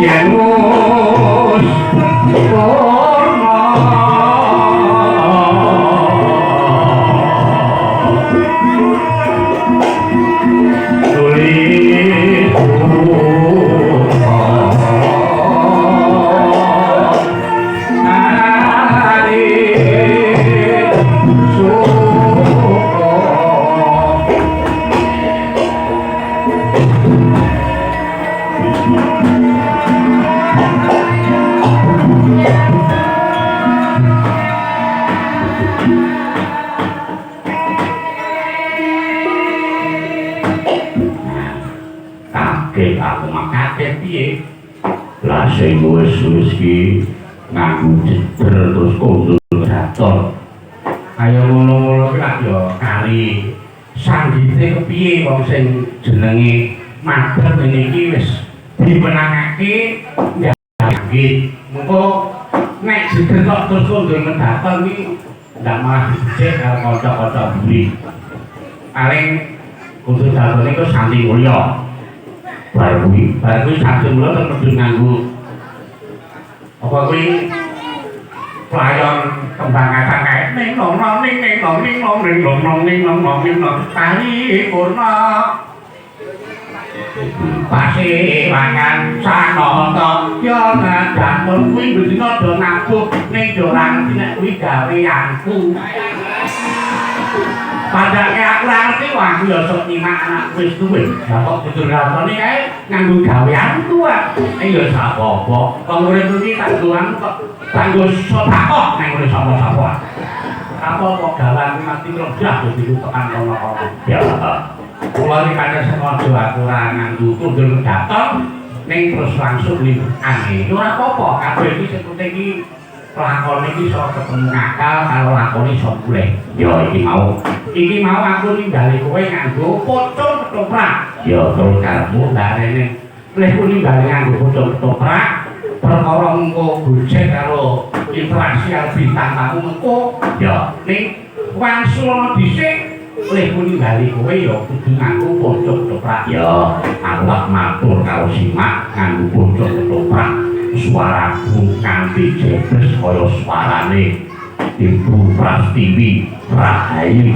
yen wis aku makake piye lah sing wis ki nganggo jejer terus kondul gator kaya ngono-ngono ki lak yo kali sanggite kepiye wong sing jenenge mader ngene iki wis dimenangake nggih mengko nek jejer kok terus kondul gator iki ndak malah dicek karo kanca-kanca buri paling kondul gator niku santi mulya baru satu bulan terus nganggu apa kuwi pelayan kembang kacang kae ning nong tali purna pasti mangan sanata yo ngadang kuwi bendina do nabuh ning dorang nek kuwi gaweanku padake aku ora ngerti wah aku ya sok nyimak anak wis duwe lah kok kudu rasane kae nganggo gawean tuwa ya sapa-apa wong urip iki tak doan kok kanggo sedekah nang urip sapa-sapa apa gawean mati rodah dadi tekan kono-kono ya kula iki kadang sengaja aku ora nganggo kundul dateng ning terus langsung liburan ora apa-apa kabeh iki sing penting iki lakon iki iso ketemu akal karo lakon iso mulih ya iki mau aku ninggali kowe nganggo pocong ketoprak ya terus karepmu darene leh ku ninggali nganggo pocong ketoprak perkara engko gojek karo interaksi bintang tamu engko ya ning wangsul dhisik leh ku ninggali kowe ya kudu nganggo pocong ketoprak ya Allah matur karo simak nganggo pocong ketoprak suaraku kanthi jebres kaya suarane Ibu Prastiwi Rahayu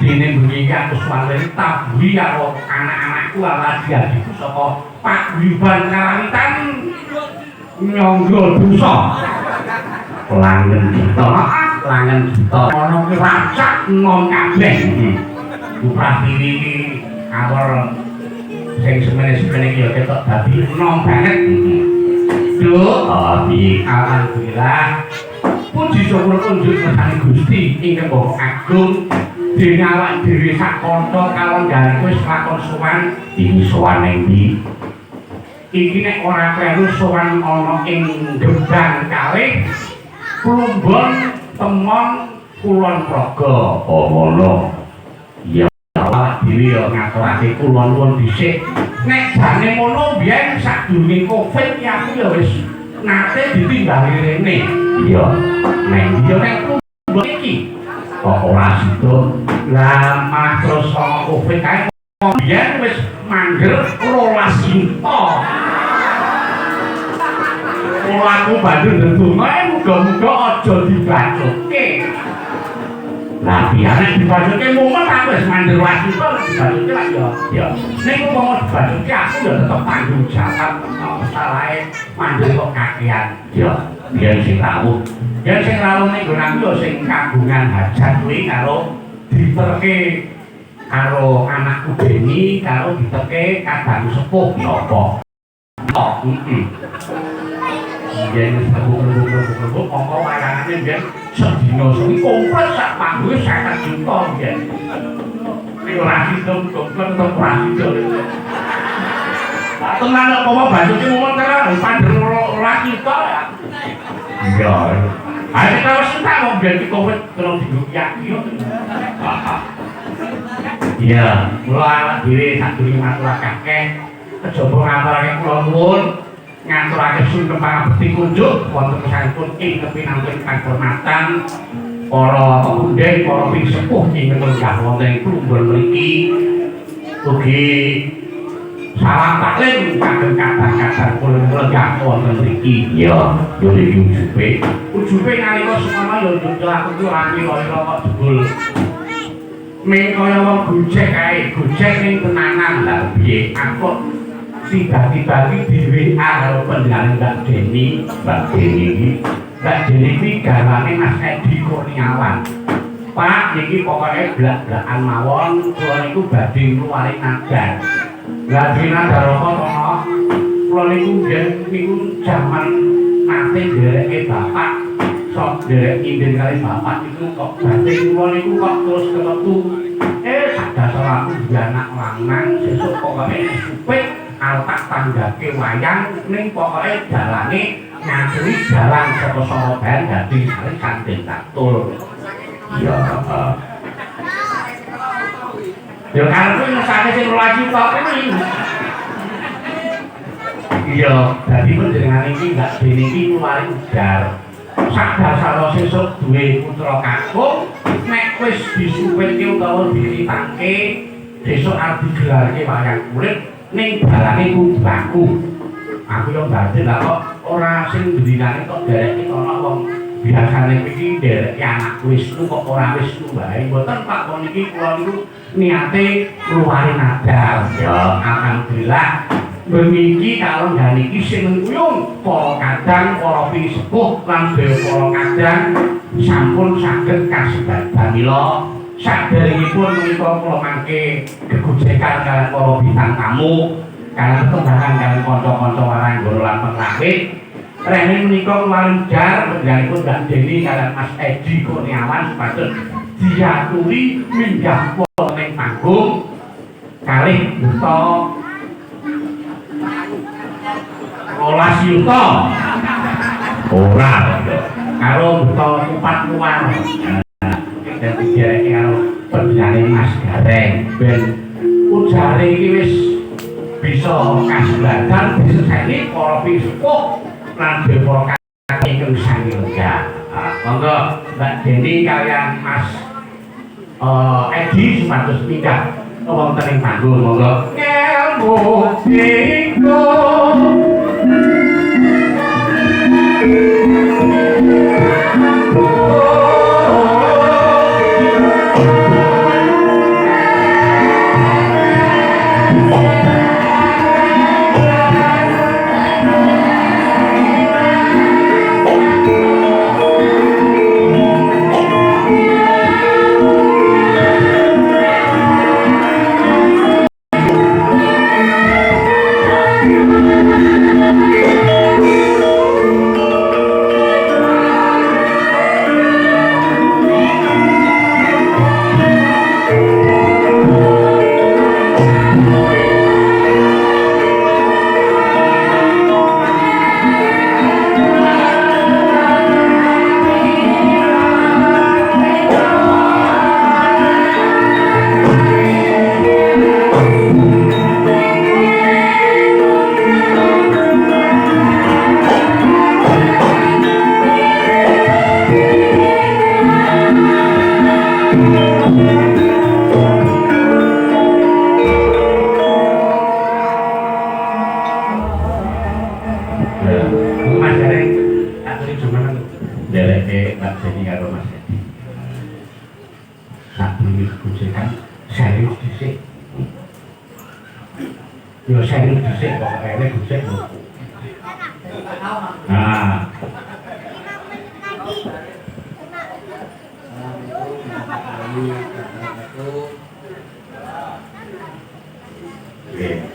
dene bengi aku suwalene taburi karo anak-anakku adik-adikku saka Pak Wiban Karawitan nyangga dosa. Langen kita, ana ki racak ngom kabeh. Prastini iki awor sing semene-semene iki ya ketok dadi enom banget. Duh, piye alhamdulillah. Puji syukur kunjuk kersane Gusti ingkang Maha Agung dene awak dhewe sak kantha kalenggahan wis lakon sowan iki sowan ning ndi. Iki nek ora kleru sowan ana ing Gebang kalih Plumbon Temon Kulon Progo. Oh ngono. Iya awak dhewe ya ngaturake kulon nuwun dhisik. Nek jane ngono biyen sadurunge Covid ki aku ya wis nate ditinggali rene. Iya. Nek yo nek Plumbon iki kok ora sido. Lah malah terus sama Covid kae biyen wis manggel 12 juta. Aku banjur ndonga muga-muga aja dibacoke. Lah biare dibacoke mumet aku wis mandher wasi kok dibacoke lak ya. Nek mau dibacoke aku ya tetep tanggung jawab. Masalahe mandher kok kakean. Ya, biyen sing rawuh. Yen sing rawuh ning nggon aku sing kagungan hajat kuwi karo diterke karo anakku Beni karo diterke kadang sepuh sapa. Oh, Yen sebuk mongko wayangane yen sedina suwi komplit sak panggung 50 juta yen. Nek ora sido komplit tetep ora sido. Tak tenan apa banjur mumet karo pandher ora kita ya. Iya. Ayo kalau sentak mau biar di Covid terus digoyak yo. Iya, mulai dhewe sak durung maturake kejaba ngaturake kula nuwun ngaturake sumpah pangabekti kunjuk wonten kesanipun ing kepinangun kahormatan para pemuda, para sepuh ingkang lenggah wonten ing Plumbon mriki ugi salam taklim kagem kadang-kadang kula lenggah wonten mriki. Ya, yo iki ujube nalika semono yo njelaken lagi kaya kok jebul ming kaya wong gojek kae, gojek ning tenanan lha piye aku tiba-tiba di WA karo pendengar Mbak Deni iki. Mbak Deni iki garwane Mas Edi Kurniawan. Pak, iki pokoke blak-blakan mawon, kula niku badhe ngluwari nadar. Lah dene nadar apa to? Kula niku biyen niku jaman nate ndereke bapak, sok nderek inden kali bapak niku kok badhe kula niku kok terus kemetu. Sadasar aku duwe anak lanang, sesuk pokoke supit altak tanggake wayang ning pokoke dalane ngantri dalan saka Soroban dadi Kantin Tatul. Iya, ya karepku ngesake sing 12 juta kuwi. Iya, dadi panjenengan iki Mbak Deni iki luwari ujar. Sadasar sesuk duwe putra kakung nek wis disuwitke utawa dititangke besok arep digelarke wayang kulit ning dalane kudu baku. Aku yo batin lah kok ora sing ndinane kok dereke ana wong biasane iki dereke anak Wisnu kok ora Wisnu wae. Mboten Pak kon iki kula niku niate ngluwari nadar. Ya alhamdulillah bengi iki kalenggan iki sing nguyung para kadang para pisepuh lan para kadang sampun saged kasebat damila. Saderengipun menika kula mangke gegojekan kaliyan para bintang tamu, kaliyan tetembangan kaliyan kanca-kanca waranggono lan pengrawit. Rene menika keluarga panjenenganipun Mbak Deni kaliyan Mas Edi Kurniawan supados diaturi minggah wonten ing panggung kalih yuta 12 yuta. Ora karo yuta 4 luar. Dan dijareke karo penjane Mas Gareng ben ujare iki wis bisa kasebatan diseseni para pisepuh lan para kakek ingkang sami lenggah. Monggo Mbak Deni kaliyan Mas Edi supados pindah wonten ing panggung monggo. Ngelmu iku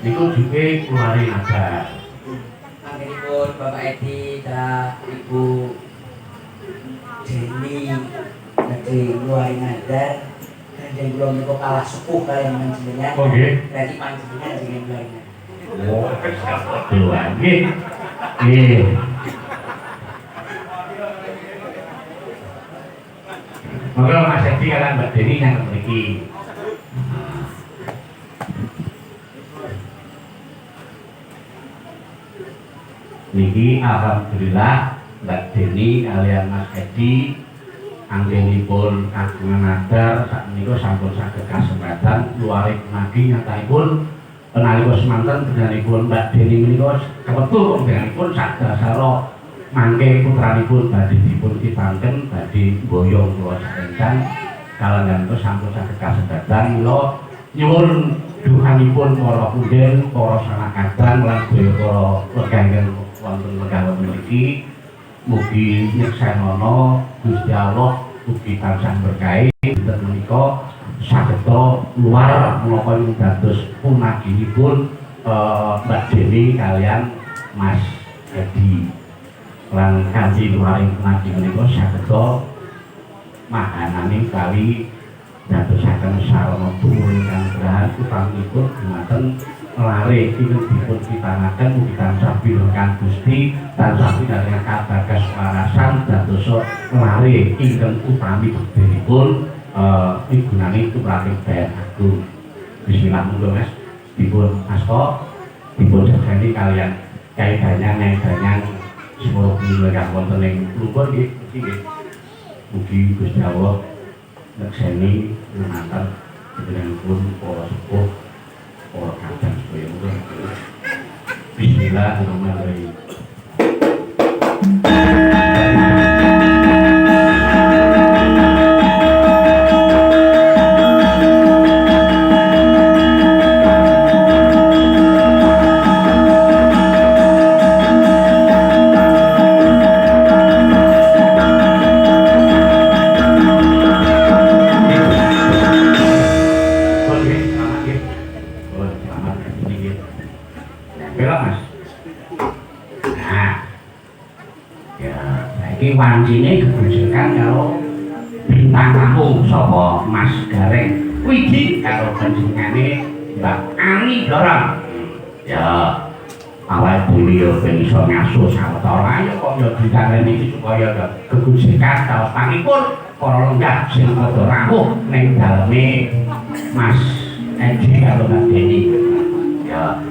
Niku juga keluarin ada. Akhiripun Bapak Edi dan Ibu Jenny nanti keluarin ada dan belum niku kalah sepuh kalian menjenengan. Oke. Berarti panjenengan dengan keluarin ada. Oh, keluar. Nggih. Monggo Mas Edi kalian Mbak Deni yang mriki. Niki alhamdulillah Mbak Deni kalian Mas Edi anggenipun kagungan adar sakmenika sampun saged kasempatan luaring nagi nyataipun nalika semanten panjenenganipun Mbak Deni menika kebetul panjenenganipun sadasara mangke putranipun badhe dipun pipanten badhe mboyong kula sarencan kalangan sampun saged kasempatan mila nyuwun dukanipun para punden para sanakadang lan para leganggen wonten megah mriki mugi nyeksanana Gusti Allah mugi tansah berkahi dinten menika sageta luar menapa ing dados punaginipun Mbak Deni kalian Mas Edi lan kanthi luaring punagi menika sageta mahanane kali dadosaken sarana tuwuh ingkang grahan utaminipun dumateng lare ingkang dipun pitanaken mugi tansah pinukan Gusti tansah pinaringan kabagas warasan dadosa lare ingkang utami bektenipun migunani tumraping bayan agung. Bismillah monggo Mas dipun asta dipun jagani kalian kaitannya semoga ingkang wonten ing lumpur nggih mugi Gusti Allah nekseni lumantar panjenenganipun para sepuh para kadang supaya muga bismillahirrahmanirrahim. Wancine gegojekan karo bintang tamu sapa Mas Gareng wiji karo panjenengane Mbak Ani Dorong. Ya awake dhewe yo ben iso ngaso sawetara ayo kok yo dikareni supaya gegojekan kaos pangipun para lenggah sing padha rawuh ning daleme Mas Edi karo Mbak Deni. Ya